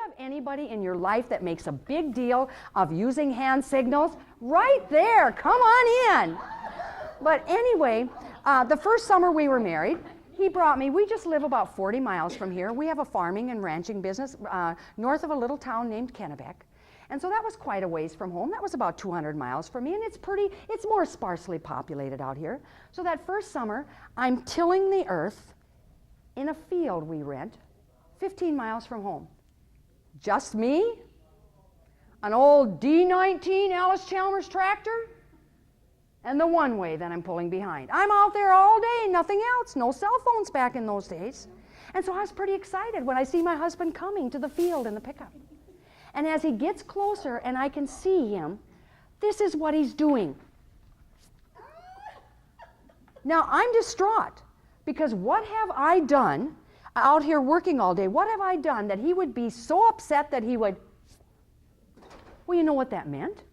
have anybody in your life that makes a big deal of using hand signals? Right there, come on in. But anyway, the first summer we were married, he brought me, we just live about 40 miles from here. We have a farming and ranching business north of a little town named Kennebec. And so that was quite a ways from home. That was about 200 miles from me, and it's more sparsely populated out here. So that first summer, I'm tilling the earth in a field we rent 15 miles from home. Just me, an old D19 Alice Chalmers tractor, and the one-way that I'm pulling behind. I'm out there all day, nothing else, no cell phones back in those days. And so I was pretty excited when I see my husband coming to the field in the pickup. And as he gets closer and I can see him, this is what he's doing. Now I'm distraught because what have I done out here working all day? What have I done that he would be so upset that he would, well, you know what that meant?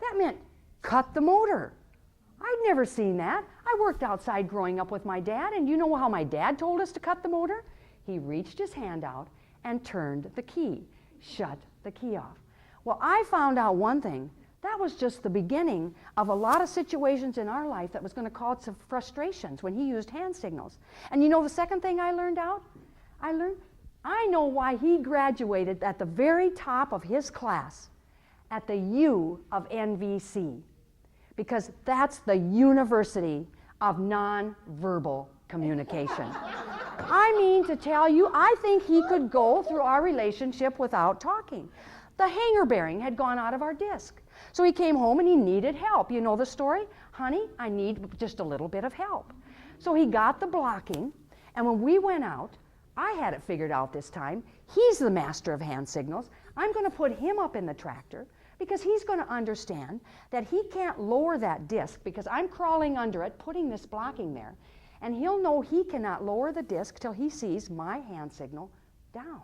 That meant cut the motor. I'd never seen that. I worked outside growing up with my dad, and you know how my dad told us to cut the motor? He reached his hand out and turned the key, shut the key off. Well, I found out one thing. That was just the beginning of a lot of situations in our life that was going to cause some frustrations when he used hand signals. And you know the second thing I learned out? I know why he graduated at the very top of his class at the U of NVC. Because that's the University of Nonverbal Communication. I mean to tell you, I think he could go through our relationship without talking. The hanger bearing had gone out of our disc. So he came home and he needed help. You know the story? Honey, I need just a little bit of help. So he got the blocking, and when we went out, I had it figured out this time. He's the master of hand signals. I'm going to put him up in the tractor because he's going to understand that he can't lower that disc because I'm crawling under it, putting this blocking there. And he'll know he cannot lower the disc till he sees my hand signal down.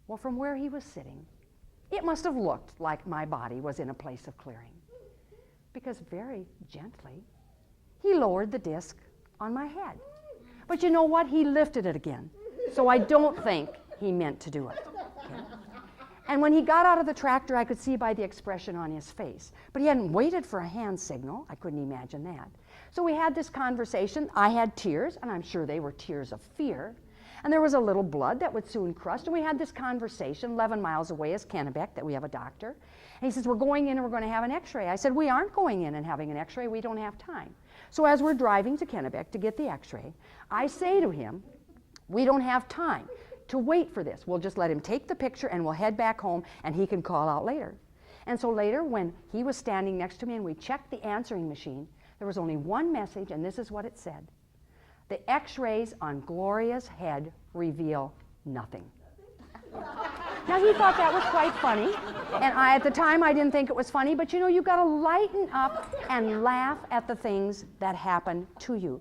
Well, from where he was sitting, it must have looked like my body was in a place of clearing, because very gently, he lowered the disc on my head. But you know what? He lifted it again. So I don't think he meant to do it. Okay? And when he got out of the tractor, I could see by the expression on his face. But he hadn't waited for a hand signal. I couldn't imagine that. So we had this conversation. I had tears, and I'm sure they were tears of fear. And there was a little blood that would soon crust. And we had this conversation. 11 miles away is Kennebec, that we have a doctor. And he says, we're going in and we're going to have an x-ray. I said, we aren't going in and having an x-ray. We don't have time. So as we're driving to Kennebec to get the x-ray, I say to him, we don't have time to wait for this. We'll just let him take the picture and we'll head back home and he can call out later. And so later, when he was standing next to me and we checked the answering machine, there was only one message, and this is what it said. The x-rays on Gloria's head reveal nothing. Now he thought that was quite funny, and at the time I didn't think it was funny, but you know, you've got to lighten up and laugh at the things that happen to you.